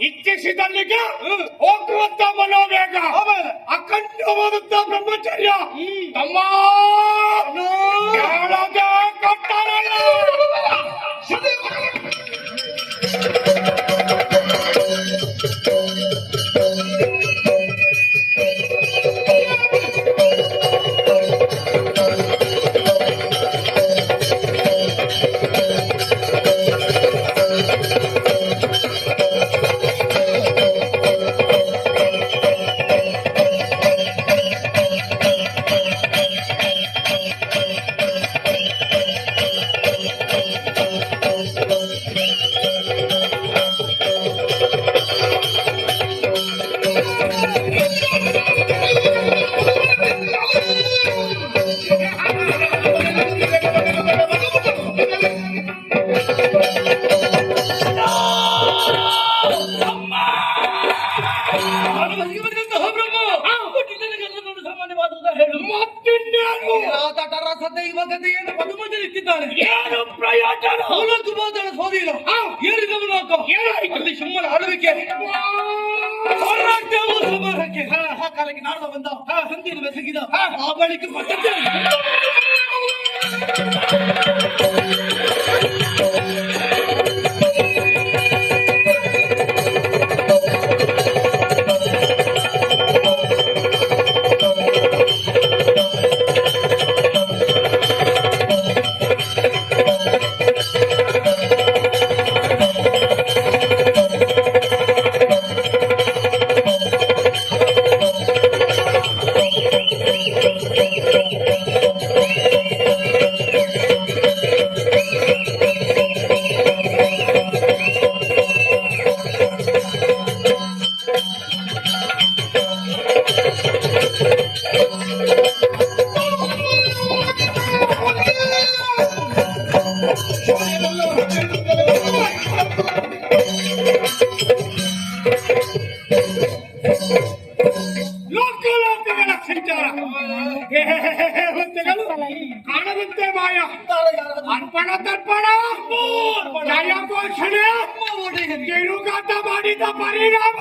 ಇಚ್ಛಿಸಿದಲ್ಲಿಗೆ ಹೋಗುವಂತ ಮನೋವೇಗ, ಅಖಂಡವಾದಂತ ಬ್ರಹ್ಮಚರ್ಯ ತಮ್ಮ ಕಟ್ಟಾರಲ್ಲ. ಏನು ಪ್ರಯೋಜನ? ಅವನದ್ದು ಮಾತಾಡ ಸ್ವಾಧೀನ ಏರಿದವನಾಕ ಅಲ್ಲಿ ಸುಮ್ಮನೆ ಆಳ್ವಿಕೆ ಸಮಾರಕ್ಕೆ ಆ ಕಾಲಕ್ಕೆ ನಾಡ್ದ ಬಂದ ಸಂಧಿಯನ್ನು ಬೆಸಗಿದ ಆ ಬಳಿಕ ಕೊಟ್ಟದ್ದೇ ಲೋಕಲೋಕಗಳ ಸಂಚಾರ ಹೊತ್ತಗಳು ಕಾಣದಂತೆ ಮಾಯ ಅರ್ಪಣ ತರ್ಪಣ ಜಯ ಘೋಷಣೆ ತಿರುಗಾಟ ಮಾಡಿದ ಪರಿಣಾಮ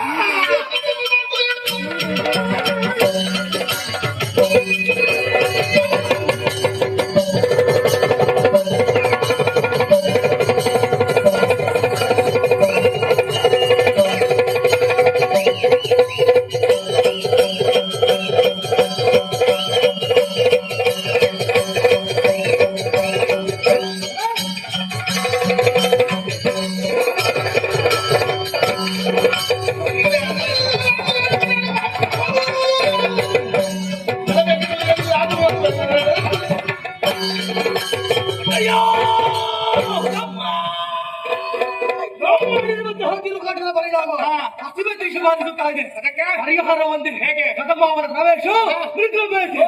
ತಿರುಗಾಟದ ಪರಿಣಾಮ ಹಸಿವೆ ದೇಶ ಬಾಧಿಸುತ್ತಾ ಇದೆ. ಅದಕ್ಕೆ ಪರಿಹಾರ ಒಂದಿದೆ. ಹೇಗೆ? ಕದಮಾವನ ಪ್ರವೇಶ ಮೃಗಬೇಕು.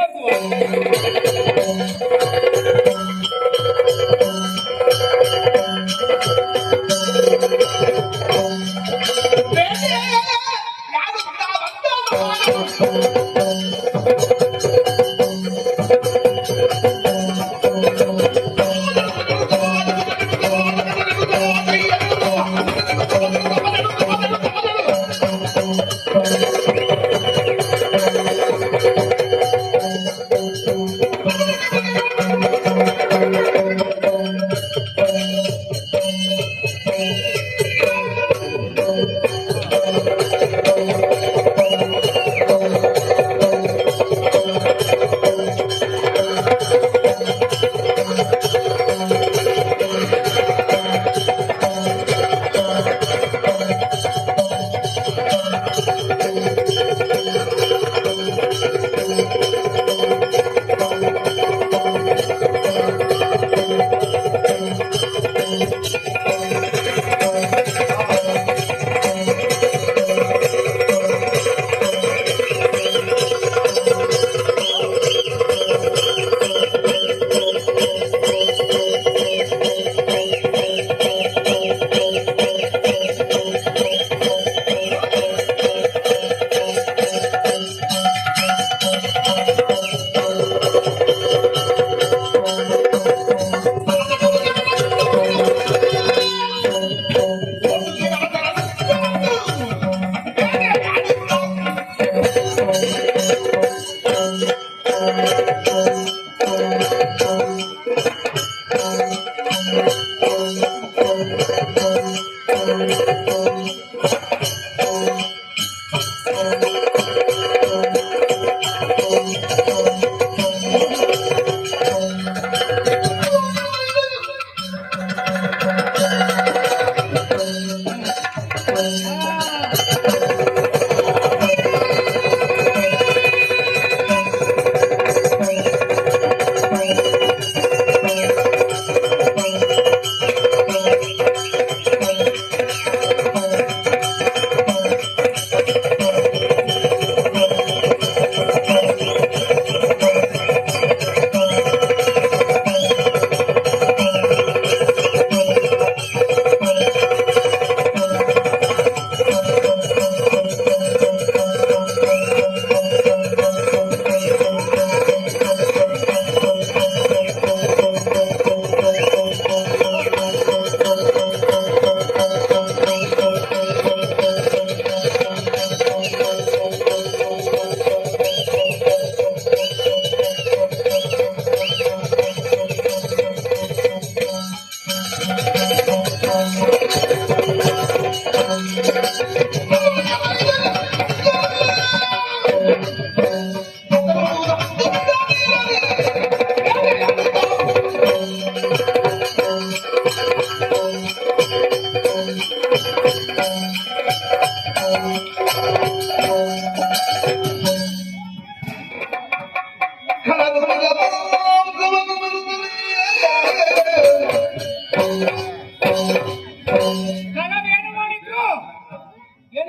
ಏನು ಮಾಡಿದ್ರು?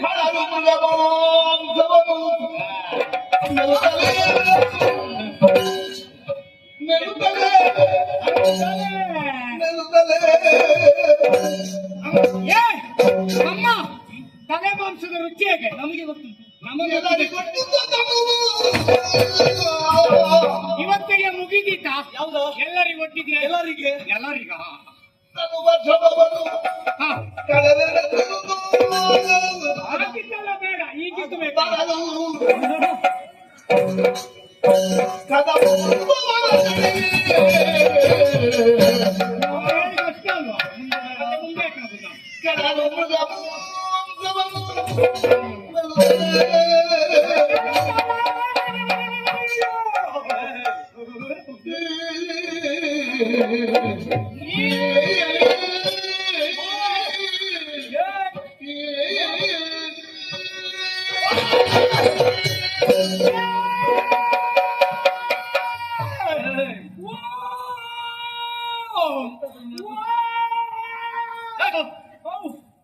ಕಳಲು ಮೃಗಮಾಂಸವನು ಮೆಲುಕಲೇ ಮೆಲುಕಲೇ ಮೆಲುಕಲೇ. ಏ ಅಮ್ಮ, ತಲೆ ಮಾಂಸದ ರುಚಿ ಹೇಗೆ? ನಮಗೆ ಗೊತ್ತುಂಟು. ನಮಗೆ ಎಲ್ಲರಿಗೂ ಗೊತ್ತಿದ್ದದ್ದು. ಇವತ್ತಿಗೆ ಮುಗಿದೀತಾ? ಯಾವುದು? ಎಲ್ಲರಿಗೂ ಒಟ್ಟಿದ್ರೆ ಎಲ್ಲರಿಗೆ ಎಲ್ಲರಿಗ ನಾನು ವರ್ಷದವನು ಹಾ ಕಳೆದೆಳೆದುದು. ಆಗಿದ್ದಲ್ಲ ಬೇಡ, ಈಗಿದ್ದು ಬೇಕು. ಕಳಲು ಕದಮುಂಬವನ ಕಡೆಗೆ. ನಾವು ಹೇಳಿದ್ದು ಅಷ್ಟೇ ಅಲ್ವಾ? ಮತ್ತೆ ಮುಂದೆ ಬೇಕಾಗುದು ನಾವು. ಕಳಲು ಮೃಗಮಾಂಸವನು ಮೆಲುಕಲೇ.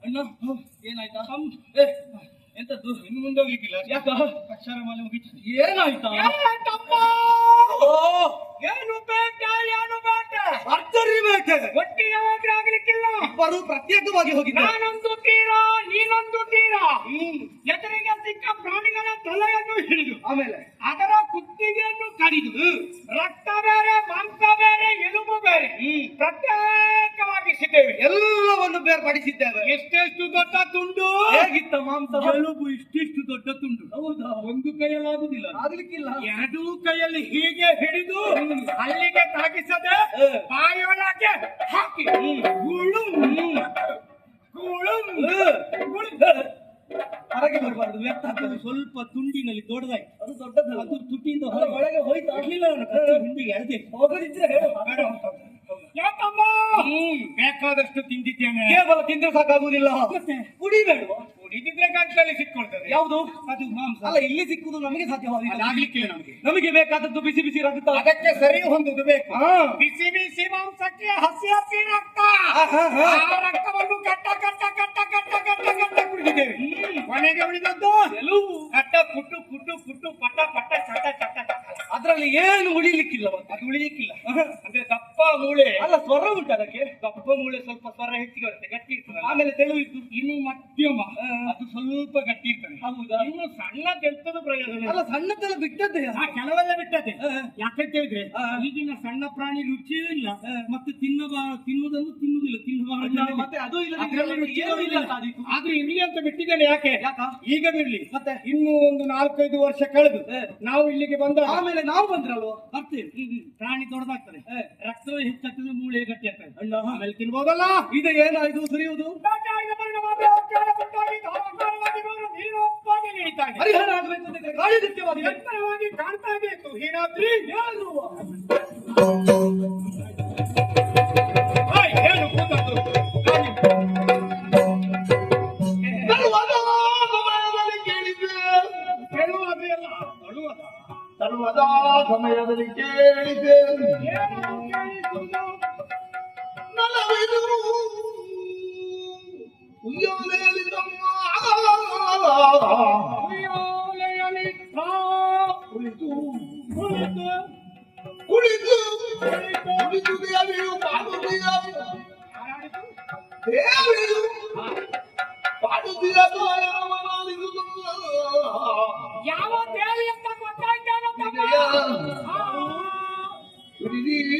ಅಣ್ಣ ಏನಾಯ್ತಾ? ಎಂತದ್ದು? ಇನ್ನು ಮುಂದೋಗ್ಲಿಕ್ಕಿಲ್ಲ. ಯಾಕ? ಅಕ್ಷರ ಮಾಲೆ ಮುಗಿತು. ಏನಾಯ್ತಾ? ಏನು ಬೇಟ ಏನು ಬೇಟ ಭರ್ಜರಿ ಬೇಟೆ. ಒಟ್ಟಿಗೆ ಹೋದ್ರೆ ಆಗ್ಲಿಕ್ಕಿಲ್ಲ. ಇಬ್ಬರು ಪ್ರತ್ಯೇಕವಾಗಿ ಹೋಗಿದ್ದಾರೆ. ನಾನೊಂದು ತೀರ ನೀನೊಂದು ತೀರ. ಎದುರಿಗೆ ಸಿಕ್ಕ ಪ್ರಾಣಿಗಳ ತಲೆಯನ್ನು ಹಿಡಿದು ಆಮೇಲೆ ಅದರ ಕುತ್ತಿಗೆಯನ್ನು ಕಡಿದು ರಕ್ತ ಬೇರೆ ಮಾಂಸ ಬೇರೆ ಎಲುಬು ಬೇರೆ ಪ್ರತ್ಯೇಕವಾಗಿಸಿದ್ದೇವೆ. ಎಲ್ಲವನ್ನು ಬೇರ್ಪಡಿಸಿದ್ದೇವೆ. ಎಷ್ಟೆಷ್ಟು ದೊಡ್ಡ ತುಂಡು. ಹೇಗಿತ್ತ ಮಾಂಸ? ಎಲುಬು ಇಷ್ಟಿಷ್ಟು ದೊಡ್ಡ ತುಂಡು. ಹೌದಾ? ಒಂದು ಕೈಯಲ್ಲಾಗುದಿಲ್ಲ, ಆಗ್ಲಿಕ್ಕಿಲ್ಲ. ಎರಡೂ ಕೈಯಲ್ಲಿ ಹೀಗೆ ಹಿಡಿದು ಅಲ್ಲಿಗೆ ತಾಗಿಸದೆ ಬಾಯೊಳಗೆ ಹಾಕಿ ಗುಳು ಗುಳು ಹೊರಗೆ ಬರಬಾರ್ದು, ವ್ಯಕ್ತ ಆಗ್ತದೆ. ಸ್ವಲ್ಪ ತುಂಡಿನಲ್ಲಿ ದೊಡ್ಡದಾಯ್ತು. ಅದು ದೊಡ್ಡದಲ್ಲ. ಅದು ತುಟಿಯಿಂದ ಒಳಗೆ ಹೋಯ್ತು. ಆಗ್ಲಿಲ್ಲ. ಅವನು ಕತ್ತಿ ಹಿಂದಿಗೆ ಎಳೆದೆ ಹೋಗದಿದ್ರೆ ಹೇಳು. ಬೇಡ. ಯಾಕಮ್ಮ? ಬೇಕಾದಷ್ಟು ತಿಂದಿದ್ದೇನೆ. ಕೇವಲ ತಿಂದ್ರೆ ಸಾಕಾಗುವುದಿಲ್ಲ. ಮತ್ತೆ ಕುಡಿಬೇಡುವ? ಕುಡಿದಿದ್ರೆ ಗಂಟಲಲ್ಲಿ ಸಿಕ್ಕೊಳ್ತದೆ. ಯಾವುದು? ಅದು ಮಾಂಸ. ಅಲ್ಲ, ಇಲ್ಲಿ ಸಿಕ್ಕುದು ನಮಗೆ ಸಾಧ್ಯವಾಗಿದೆ. ಅದಾಗ್ಲಿಕ್ಕಿಲ್ಲ ನಮಗೆ. ನಮಗೆ ಬೇಕಾದದ್ದು ಬಿಸಿ ಬಿಸಿ ರಕ್ತ. ಅದಕ್ಕೆ ಸರಿ ಹೊಂದುದು ಬೇಕು. ಹಾ. ಬಿಸಿ ಬಿಸಿ ಮಾಂಸಕ್ಕೆ ಹಸಿ ಹಸಿ ರಕ್ತ. ಹಾ. ಆ ರಕ್ತವನ್ನು ಕಟ್ಟ ಕಟ್ಟ ಕಟ್ಟ ಕಟ್ಟ ಕಟ್ಟ ಕಟ್ಟ ಕುಡಿದಿದ್ದೇವೆ. ಕೊನೆಗೆ ಉಳಿದದ್ದು ಎಲುಬು. ಕಟ್ಟ ಕುಟ್ಟು ಕುಟ್ಟು ಕುಟ್ಟು ಪಟ್ಟ ಪಟ್ಟ ಚಟ ಚಟ ಚಟ. ಅದ್ರಲ್ಲಿ ಏನು ಉಳಿಲಿಕ್ಕಿಲ್ಲ. ಮತ್ತೆ ಅದು ಉಳಿಲಿಕ್ಕಿಲ್ಲ. ಅಂದ್ರೆ ದಪ್ಪ ಮೂಳೆ. ಅಲ್ಲ, ಸ್ವರ ಉಂಟು ಅದಕ್ಕೆ. ದಪ್ಪ ಮೂಳೆ ಸ್ವಲ್ಪ ಸ್ವರ ಹೆಚ್ಚಿಗೆ ಬರುತ್ತೆ, ಗಟ್ಟಿ ಇರ್ತದೆ. ಆಮೇಲೆ ತೆಳು ಇದ್ದು. ಇನ್ನು ಮಧ್ಯಮ ಅದು ಸ್ವಲ್ಪ ಗಟ್ಟಿ ಇರ್ತದೆ. ಹೌದಾ? ಇನ್ನು ಸಣ್ಣದೆಂತದ ಪ್ರಯೋಜನ. ಅಲ್ಲ, ಸಣ್ಣದೆಲ್ಲ ಬಿಟ್ಟದ್ದೇ. ಕೆಲವೆಲ್ಲ ಬಿಟ್ಟದೆ. ಯಾಕಂತ ಹೇಳಿದ್ರೆ ಹಾ. ಈಗಿನ ಸಣ್ಣ ಪ್ರಾಣಿ ರುಚಿಯೂ ಇಲ್ಲ, ಮತ್ತೆ ತಿನ್ನುವುದನ್ನು ತಿನ್ನುವುದಿಲ್ಲ, ತಿನ್ನುವ ಮತ್ತೆ ಅದು ಇಲ್ಲ, ಅದ್ರಲ್ಲಿ ರುಚಿ ಏನೂ ಇಲ್ಲ. ಆದ್ರೆ ಇರ್ಲಿ ಅಂತ ಬಿಟ್ಟಿದ್ದೇನೆ. ಯಾಕೆ? ಯಾಕ? ಈಗ ಬಿಡ್ಲಿ. ಮತ್ತೆ ಇನ್ನು ಒಂದು 4-5 ವರ್ಷ ಕಳೆದು ನಾವು ಇಲ್ಲಿಗೆ ಬಂದ ಆಮೇಲೆ ನಾವು ಬಂದ್ರಲ್ವ? ಬರ್ತೇವೆ. ಪ್ರಾಣಿ ದೊಡ್ಡದಾಗ್ತದೆ, ರಕ್ತವೂ ಹೆಚ್ಚಾಗ್ತದೆ, ಮೂಳೆ ಗಟ್ಟಿ ಆಗ್ತದೆ. ಅಣ್ಣ, ಆಮೇಲೆ ತಿನ್ಬೋದಲ್ಲ. ಇದು ಏನಾಯ್ತು ಸುರಿಯುವುದು? ಪರಿಹಾರ ಆಗಬೇಕು ಅಂತ ಗಾಳಿ ನೃತ್ಯವಾಗಿದೆ. ಎತ್ತರವಾಗಿ ಕಾಣ್ತಾ ಬೇಕು. ಹೀನಾದ್ರಿ ಏನು ಏನು ಕೂತದ್ದು? ತರುವಾದ ಸಮಯದಲ್ಲಿ ಕೇಳಿದ್ದೆ. ಹೇಳುವುದೇ ಅಲ್ಲ, ಅಳುವುದ. ತರುವಾದ ಸಮಯದಲ್ಲಿ ಕೇಳಿದ್ದೆ. ಏನು ಕೇಳಿಸುವುದು? ನಲವಿದು ಉಯ್ಯಾಲೆಯಲ್ಲಿ ತಮ್ಮ ಉಯ್ಯಾಲೆಯಲ್ಲಿ ಕುಳಿತು ಕುಳಿತು ಕುಳಿತು ಕುಳಿತು ದೇವಿಯು ಪಾಡುತ್ತೀಯ ಹಾರಾಡಿತು. ದೇವಿಯು ಪಾಡುತ್ತೀಯ ಗಾಯನವನಾಲಿಸುವುದು. ಯಾವ ದೇವಿ ಅಂತ ಗೊತ್ತಾಯ್ತಾನೋ ತಮ್ಮ? ವಿನಯ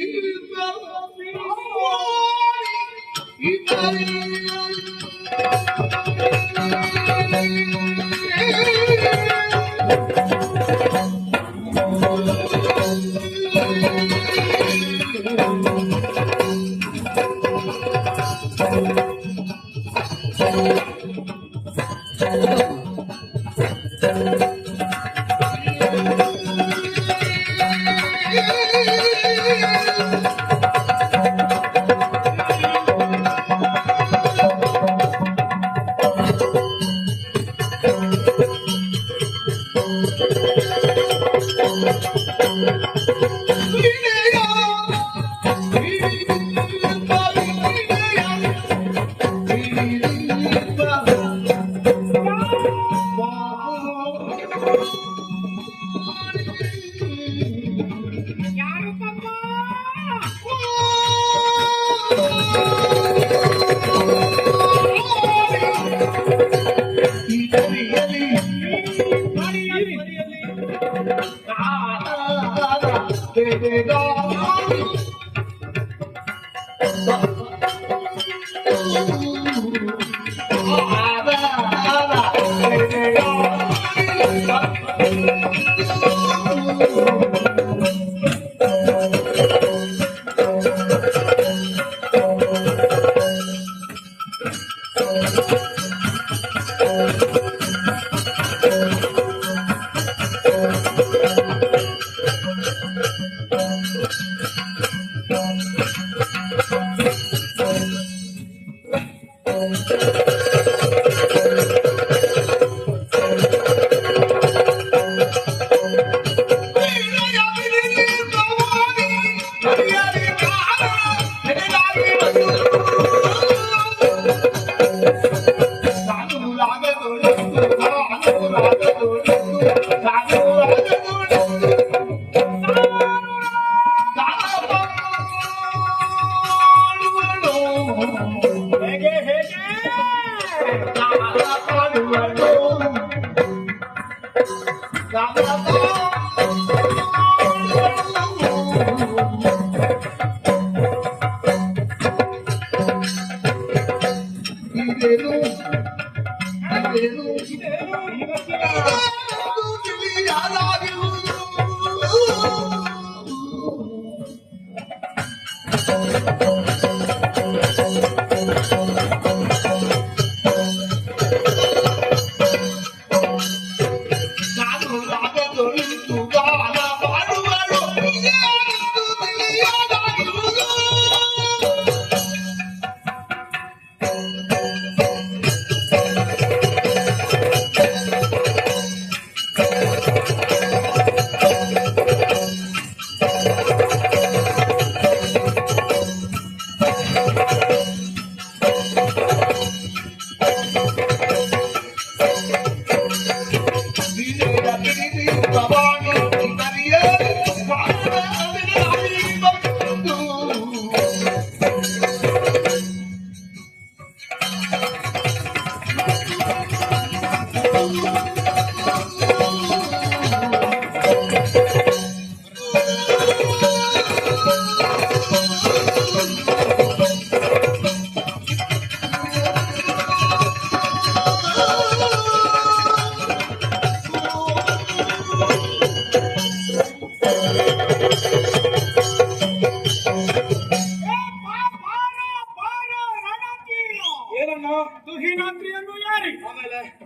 ತುಹಿನಾದ್ರಿಯನ್ನು ಯಾರಿ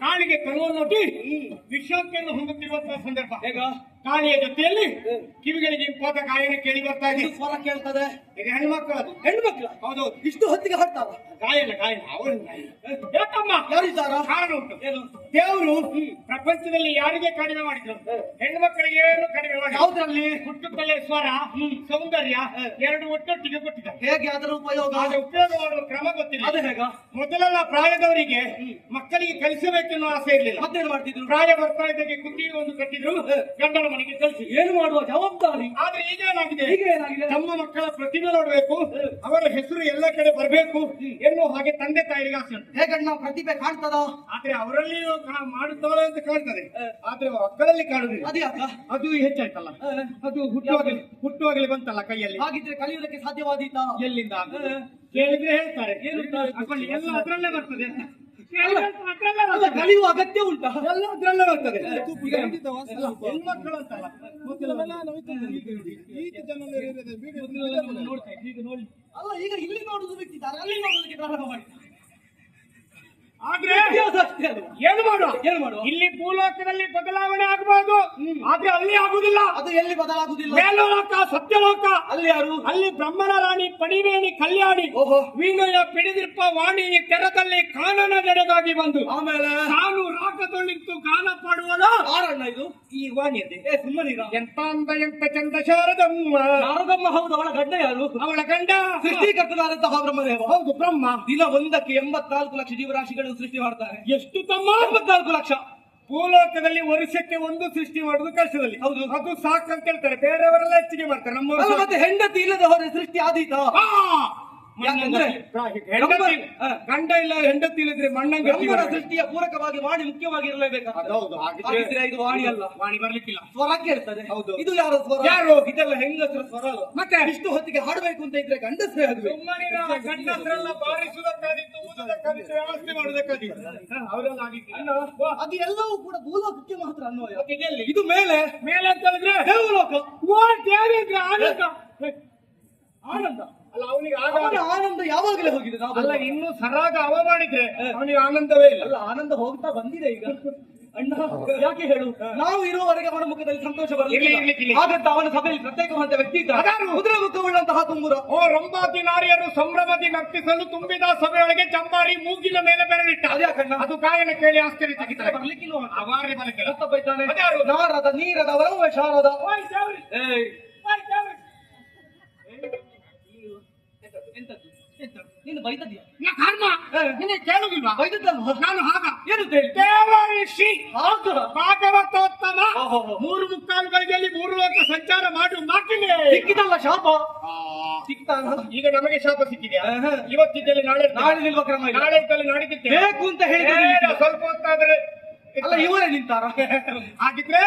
ಕಾಳಿಗೆ ಕರುವನ್ನೊಡ್ಡಿ ವಿಶ್ವಾಸವನ್ನು ಹೊಂದುತ್ತಿರುವಂತಹ ಸಂದರ್ಭ. ಹೇಗ ಕಾಳಿಯ ಜೊತೆಯಲ್ಲಿ ಕಿವಿಗಳಿಗೆ ಇಂಪಾದ ಗಾಯನ ಕೇಳಿ ಬರ್ತಾ ಇದೆ. ಸ್ವರ ಕೇಳ್ತದೆ. ಇದು ಹೆಣ್ಮಕ್ಳು, ಅದು ಹೆಣ್ಮಕ್ಳು ಹೌದು. ಇಷ್ಟು ಹೊತ್ತಿಗೆ ಹಾಡ್ತಾರ ಗಾಯನ ಗಾಯನ ಅವಳು ಯಾಕಮ್ಮ ಯಾರಿದ್ದಾರ? ಕಾರಣ ಉಂಟು. ಏನು? ದೇವರು ಪ್ರಪಂಚದಲ್ಲಿ ಯಾರಿಗೆ ಕಡಿಮೆ ಮಾಡಿದ್ರು? ಹೆಣ್ಮಕ್ಳಿಗೆ ಏನು ಕಡಿಮೆ ಮಾಡಿ? ಯಾವ್ದ್ರಲ್ಲಿ? ಹುಟ್ಟುತ್ತಲೇ ಸ್ವರ ಸೌಂದರ್ಯ ಎರಡು ಒಟ್ಟೊಟ್ಟಿಗೆ ಕೊಟ್ಟಿದ್ದಾರೆ. ಹೇಗೆ ಅದರ ಉಪಯೋಗ? ಅದು ಉಪಯೋಗ ಮಾಡುವ ಕ್ರಮ ಗೊತ್ತಿಲ್ಲ. ಅದು ಹೇಗ? ಮೊದಲೆಲ್ಲ ಪ್ರಾಯದವರಿಗೆ ಮಕ್ಕಳಿಗೆ ಕಲಿಸಬೇಕೆನ್ನುವ ಆಸೆ ಇರಲಿಲ್ಲ. ಮತ್ತೇನು ಮಾಡ್ತಿದ್ರು? ಪ್ರಾಯ ಬರ್ತಾ ಇದ್ದಕ್ಕೆ ಕುತ್ತಿಗೆ ಒಂದು ಕಟ್ಟಿದ್ರು, ಗಂಡನ ಮನೆಗೆ ಕಲಿಸಿ ಏನು ಮಾಡುವ ಜವಾಬ್ದಾರಿ. ಆದ್ರೆ ಈಗ ಏನಾಗಿದೆ? ಈಗ ಏನಾಗಿದೆ? ತಮ್ಮ ಮಕ್ಕಳ ಪ್ರತಿಭೆ ನೋಡ್ಬೇಕು, ಅವರ ಹೆಸರು ಎಲ್ಲ ಕಡೆ ಬರಬೇಕು ಎನ್ನುವ ಹಾಗೆ ತಂದೆ ತಾಯಿಗೆ ಆಸೆ ಉಂಟು. ಹೇಗಣ್ಣ ಪ್ರತಿಭೆ ಕಾಣ್ತದ? ಆದ್ರೆ ಅವರಲ್ಲಿ ಮಾಡುತ್ತಾಳೆ ಅಂತ ಕಾಣ್ತದೆ, ಆದ್ರೆ ಮಕ್ಕಳಲ್ಲಿ ಕಾಣುದಿಲ್ಲ. ಅದು ಯಾಕ? ಅದು ಹೆಚ್ಚಾಯ್ತಲ್ಲ, ಅದು ಹುಟ್ಟುವಾಗಲೇ ಬಂತಲ್ಲ ಕೈಯಲ್ಲಿ. ಹಾಗಿದ್ರೆ ಕಲಿಯುವುದಕ್ಕೆ ಸಾಧ್ಯವಾದೀತ? ಎಲ್ಲಿಂದ? ಕೇಳಿದ್ರೆ ಹೇಳ್ತಾರೆ ಏನು ಅದ್ರಲ್ಲಿ ಎಲ್ಲ ಅದ್ರಲ್ಲೇ ಬರ್ತದೆ ಅಂತ. ಕೇಳಿದ್ರೆ ಅದ್ರಲ್ಲೇ ಅಲ್ಲ, ಬರ್ತದೆ. ಕಲಿಯುವ ಅಗತ್ಯ ಉಂಟಾ? ಎಲ್ಲ ಅದ್ರಲ್ಲೇ ಬರ್ತದೆ. ಈಗ ಹೆಣ್ಮಕ್ಕಳು ಅಂತಲ್ಲ, ನೋಡ್ತಾ ಇದ್ದೆ, ಈಗ ನೋಡಿ. ಅಲ್ಲ, ಈಗ ಇಲ್ಲಿ ನೋಡುದು ಬಿಟ್ಟಿದ್ದಾರೆ, ಅಲ್ಲಿ ನೋಡುವುದಕ್ಕೆ ಪ್ರಾರಂಭ ಮಾಡಿದ್ದಾರೆ. ಆದ್ರೆ ವ್ಯತ್ಯಾಸ ಅಷ್ಟೇ ಅದು. ಏನು ಮಾಡುವ? ಏನು ಮಾಡುವ? ಇಲ್ಲಿ ಭೂಲೋಕದಲ್ಲಿ ಬದಲಾವಣೆ ಆಗಬಹುದು, ಆದ್ರೆ ಅಲ್ಲಿ ಆಗುದಿಲ್ಲ. ಅದು ಎಲ್ಲಿ ಬದಲಾಗುದಿಲ್ಲ? ಮೇಲೋಕ ಸತ್ಯಲೋಕ. ಅಲ್ಲಿ ಯಾರು? ಅಲ್ಲಿ ಬ್ರಹ್ಮನ ರಾಣಿ ಪಡಿವೇಣಿ ಕಲ್ಯಾಣಿ ಓಹೋ. ವೀಣೆಯ ಪಿಡಿದಿರ್ಪ ವಾಣಿ ತೆರದಲ್ಲಿ ಕಾನನ ಜಡೆಗಾಗಿ ಬಂದು ಆಮೇಲೆ ತಾನು ರಾಗದೊಳಿಂತು ಗಾನ ಪಾಡುವಳು. ಯಾರಣ್ಣ ಇದು? ಈ ವಾಣಿಯದೆ ಸುಮ್ಮನಿರ. ಎಂತ ಅಂದ ಎಂತ ಚಂದ ಶಾರದಮ್ಮ. ಶಾರದಮ್ಮ ಹೌದು. ಅವಳ ಗಂಡ ಯಾರು? ಅವಳ ಗಂಡ ಸೃಷ್ಟಿಕರ್ತನಾದಂತಹ ಬ್ರಹ್ಮದೇವ. ಹೌದು, ಬ್ರಹ್ಮ. ದಿನ ಒಂದಕ್ಕೆ 84 ಲಕ್ಷ ಜೀವರಾಶಿಗಳನ್ನು ಸೃಷ್ಟಿ ಮಾಡ್ತಾರೆ. ಎಷ್ಟು ತಮ್ಮ? 84 ಲಕ್ಷ. ಭೂಲೋಕದಲ್ಲಿ ವರ್ಷಕ್ಕೆ ಒಂದು ಸೃಷ್ಟಿ ಮಾಡುವುದು ಕಷ್ಟದಲ್ಲಿ. ಹೌದು. ಅದು ಸಾಕಂತ ಹೇಳ್ತಾರೆ, ಬೇರೆಯವರೆಲ್ಲ ಹೆಚ್ಚಿಗೆ ಮಾಡ್ತಾರೆ. ಅಲ್ಲ, ನಮ್ಮ ಮತ್ತೆ ಹೆಂಡತಿ ಇಲ್ಲದೆ ಹೋದ್ರೆ ಸೃಷ್ಟಿ ಆದೀತ? ಯಾಕಂದ್ರೆ ಹೆಂಡತಿ ಗಂಡ ಇಲ್ಲ ಹೆಂಡತಿ ಇಲ್ಲದ್ರೆ ಮಣ್ಣಂಗೆ ಗಂಗನ ಸೃಷ್ಟಿಯ ಪೂರಕವಾಗಿ ವಾಣಿ ಮುಖ್ಯವಾಗಿರಲೇಬೇಕಾಗ್ತದೆ. ಹೌದು ಹಾಗಿದ್ರೆ ಇದು ವಾಣಿ ಅಲ್ಲ, ವಾಣಿ ಬರ್ಲಿಕ್ಕಿಲ್ಲ. ಸ್ವರ ಕೇಳ್ತದೆ. ಹೌದು. ಇದು ಯಾರ ಸ್ವರ? ಯಾರು? ಇದೆಲ್ಲ ಹೆಂಗಸರ ಸ್ವರ ಅಲ್ಲ. ಮತ್ತೆ ಇಷ್ಟು ಹೊತ್ತಿಗೆ ಹಾಡಬೇಕು ಅಂತ ಇದ್ರೆ ಗಂಡಸರೇ ಆಗ್ಬೇಕು. ಗಂಡಸರೆಲ್ಲ ಬಾರಿಸುವುದಕ್ಕಾದಿತ್ತು, ಊದುವುದಕ್ಕಾದಿತ್ತು, ವ್ಯವಸ್ಥೆ ಮಾಡುವುದಕ್ಕಾದಿತ್ತು. ಅವರೆಲ್ಲ ಆಗಿತ್ತು. ಅದು ಎಲ್ಲವೂ ಕೂಡ ಭೂಲೋಕಕ್ಕೆ ಮಾತ್ರ ಅನ್ವಯ. ಎಲ್ಲಿ? ಇದು ಮೇಲೆ ಮೇಲೆ ಅಂತ ಹೇಳಿದ್ರೆ ದೇವಲೋಕ. ಓ ದೇವೇಂದ್ರ ಆನಂದ. ಆನಂದ ಅಲ್ಲ ಅವನಿಗೆ ಅವನ ಆನಂದ ಯಾವಾಗಲೇ ಹೋಗಿದೆ. ನಾವು ಅಲ್ಲ ಇನ್ನು ಸರಾಗ ಅವ ಮಾಡಿದ್ರೆ ಅವನಿಗೆ ಆನಂದವೇ ಇಲ್ಲ. ಅಲ್ಲ ಆನಂದ ಹೋಗ್ತಾ ಬಂದಿದೆ ಈಗ. ಅಣ್ಣ ಯಾಕೆ ಹೇಳು, ನಾವು ಇರುವವರೆಗೆ ಅವನ ಮುಖದಲ್ಲಿ ಸಂತೋಷ ಇರ್ಲಿಕ್ಕಿಲ್ಲ. ಬರಲಿಲ್ಲ. ಹಾಗಂತ ಅವನ ಸಭೆಯಲ್ಲಿ ಪ್ರತ್ಯೇಕವಾದ ವ್ಯಕ್ತಿ ಇದ್ದ. ಅದಾರು? ಕುದುರೆ ಮುಖವುಳ್ಳಂತಹ ತುಂಬುರ. ಓ ರಂಭಾತಿ ನಾರಿಯರು ಸಂಭ್ರಮದಿ ನರ್ತಿಸಲು ತುಂಬಿದ ಸಭೆಯೊಳಗೆ ಜಂಬಾರಿ ಮೂಗಿನ ಮೇಲೆ ಬೆರಳಿಟ್ಟ. ಅದ್ಯಾಕಣ್ಣ? ಅದು ಗಾಯನ ಕೇಳಿ ಆಶ್ಚರ್ಯ ಚಕಿತ. ಬರ್ಲಿಕ್ಕಿಲ್ವ? ಅವಾರಿ ಬರಲಿಲ್ಲ. ಗೊತ್ತ ಬೈತಾನೆ. ಅದ್ಯಾರು? ನಾರದ ನೀರದ ವರವ ಶಾರದ. ಏಯ್ ಎಂತದ್ದು? ನೀನು ಬೈತದ್ಯಾ? ಕರ್ಮ ನಿನಗೆ ಕೇಳುದಿಲ್ವಾ? ಬೈದದ್ದಲ್ವಾ? ನಾನು ಹಾಗ ಏನು ಹೇಳಿ? ದೇವಋಷಿ ಆಗ ಭಾಗವತೋತ್ತಮ ಓಹೋ. 3 ಗಳಿಗೆ 3 ಲೋಕ ಸಂಚಾರ ಮಾಡು ಮಾತಿಲೆ ಸಿಕ್ಕಿದಲ್ಲ ಶಾಪ. ಸಿಕ್ತಾನ? ಈಗ ನಮಗೆ ಶಾಪ ಸಿಕ್ಕಿದ್ಯಾ? ಆಹಾ. ಇವತ್ತಿದ್ದಲ್ಲಿ ನಾಳೆ ನಾಳೆ ನಿಲ್ವ ಕ್ರಮ ಇಲ್ಲ. ನಾಳೆ ಇದ್ದಲ್ಲಿ ನಾಡಿದ್ದೆ ಬೇಕು ಅಂತ ಹೇಳಿದ್ರೆ ಸ್ವಲ್ಪ ಹೊತ್ತಾದ್ರೆ ಅಲ್ಲ ಇವರೇ ನಿಂತಾರ. ಹಾಗಿದ್ರೆ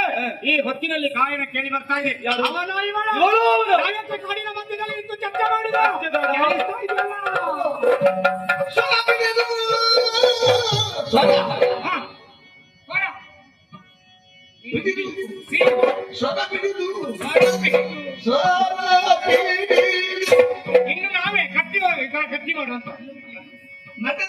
ಈ ಹೊತ್ತಿನಲ್ಲಿ ಗಾಯನ ಕೇಳಿ ಬರ್ತಾ ಇದೆ. ಅವನ ಇವನ ಇವನು ಅವನು. ಗಾಯಕ ಕಾಡಿನ ಮಧ್ಯದಲ್ಲಿ ನಿಂತು ಚರ್ಚೆ ಮಾಡಿದ. ಕೇಳಿಸ್ತಾ ಇದೆಯಲ್ಲ? ಹಾ. ಬರ. ಇನ್ನು ನಾವೇ ಗಟ್ಟಿ ಮಾಡುವಂತ ನಟ